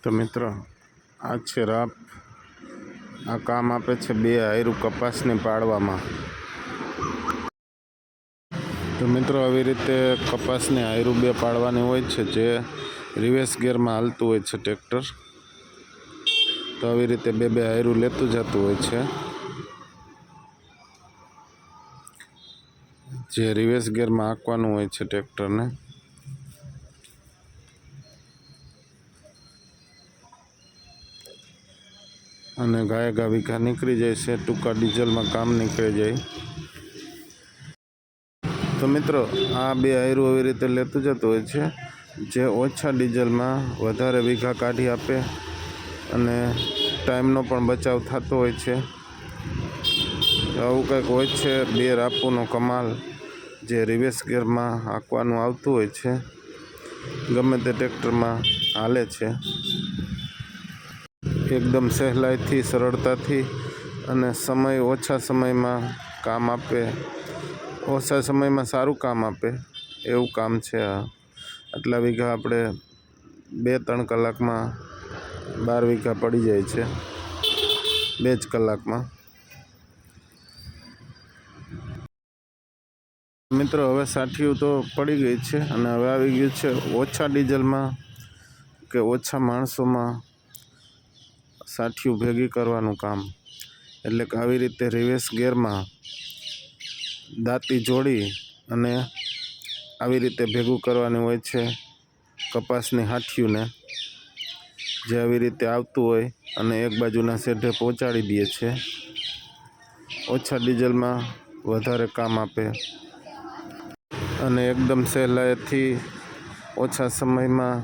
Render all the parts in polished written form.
તો મિત્રો આ છે રાપ. આ કામ આપે છે 2 આયરું કપાસને પાડવામાં. તો મિત્રો આવી રીતે કપાસને આયરું 2 પાડવાની હોય છે, જે રિવર્સ ગિયરમાં હાલતું હોય છે ટ્રેક્ટર. તો આવી રીતે 2 આયરું લેતું જતું હોય છે, જે રિવર્સ ગિયરમાં હાંકવાનું હોય છે ટ્રેક્ટરને. અને ગાય ગા વીઘા નીકળી જાય છે, ટૂંકા ડીઝલમાં કામ નીકળી જાય. તો મિત્રો આ 2 આયરું આવી રીતે લેતું જતું હોય છે, જે ઓછા ડીઝલમાં વધારે વીઘા કાઢી આપે અને ટાઈમનો પણ બચાવ થતો હોય છે. આવું કંઈક હોય છે 2 રાપુનો કમાલ, જે રિવર્સ ગિયરમાં હાંકવાનું આવતું હોય છે. ગમે તે ટ્રેક્ટરમાં હાલે છે એકદમ સહેલાઈથી, સરળતાથી, અને ઓછા સમયમાં કામ આપે. ઓછા સમયમાં સારું કામ આપે એવું કામ છે આ. આટલા વીઘા આપણે 2-3 કલાકમાં 12 વીઘા પડી જાય છે, 2 જ કલાકમાં. મિત્રો હવે સાઠીયું તો પડી ગઈ છે અને હવે આવી ગયું છે ઓછા ડીઝલમાં કે ઓછા માણસોમાં સાઠીયું ભેગી કરવાનું કામ. એટલે કે આવી રીતે રિવર્સ ગિયરમાં દાંતી જોડી અને આવી રીતે ભેગું કરવાની હોય છે કપાસની હાઠીઓને, જે આવી રીતે આવતું હોય અને એક બાજુના શેઢે પહોંચાડી દે છે. ઓછા ડીઝલમાં વધારે કામ આપે અને એકદમ સહેલાઈથી ઓછા સમયમાં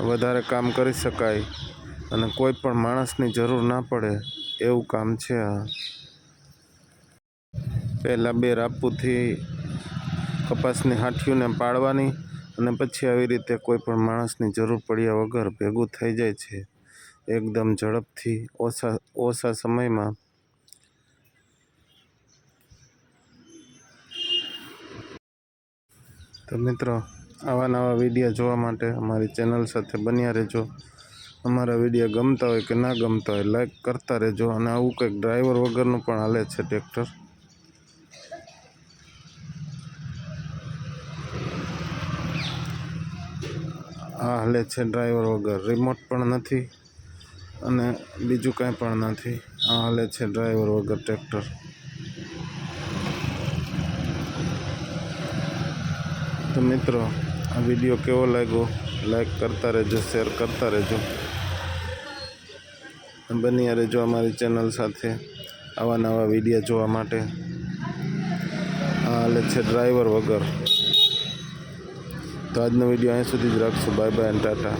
વધારે કામ કરી શકાય અને કોઈ પણ માણસની જરૂર ના પડે એવું કામ છે આ. પહેલાં 2 રાપુથી કપાસની હાઠીઓને પાડવાની અને પછી આવી રીતે કોઈ પણ માણસની જરૂર પડ્યા વગર ભેગું થઈ જાય છે એકદમ ઝડપથી, ઓછા સમયમાં. તો મિત્રો આવા નવા વિડીયો જોવા માટે અમારી ચેનલ સાથે બન્યા રહેજો. અમારા વિડીયો ગમતા હોય કે ના ગમતા હોય લાઈક કરતા રહેજો. અને આવું કંઈક ડ્રાઈવર વગરનું પણ હાલે છે ટ્રેક્ટર. આ હાલે છે ડ્રાઈવર વગર, રિમોટ પણ નથી અને બીજું કાંઈ પણ નથી. આ હાલે છે ડ્રાઈવર વગર ટ્રેક્ટર. તો મિત્રો આ વિડીયો કેવો લાગ્યો લાઈક કરતા રહેજો, શેર કરતા રહેજો, બન્યા રહેજો અમારી ચેનલ સાથે આવા નવા વિડીયો જોવા માટે. આ હાલે છે ડ્રાઈવર વગર. તો આજનો વિડીયો અહીં સુધી જ રાખશું. બાય બાય અને ટાટા.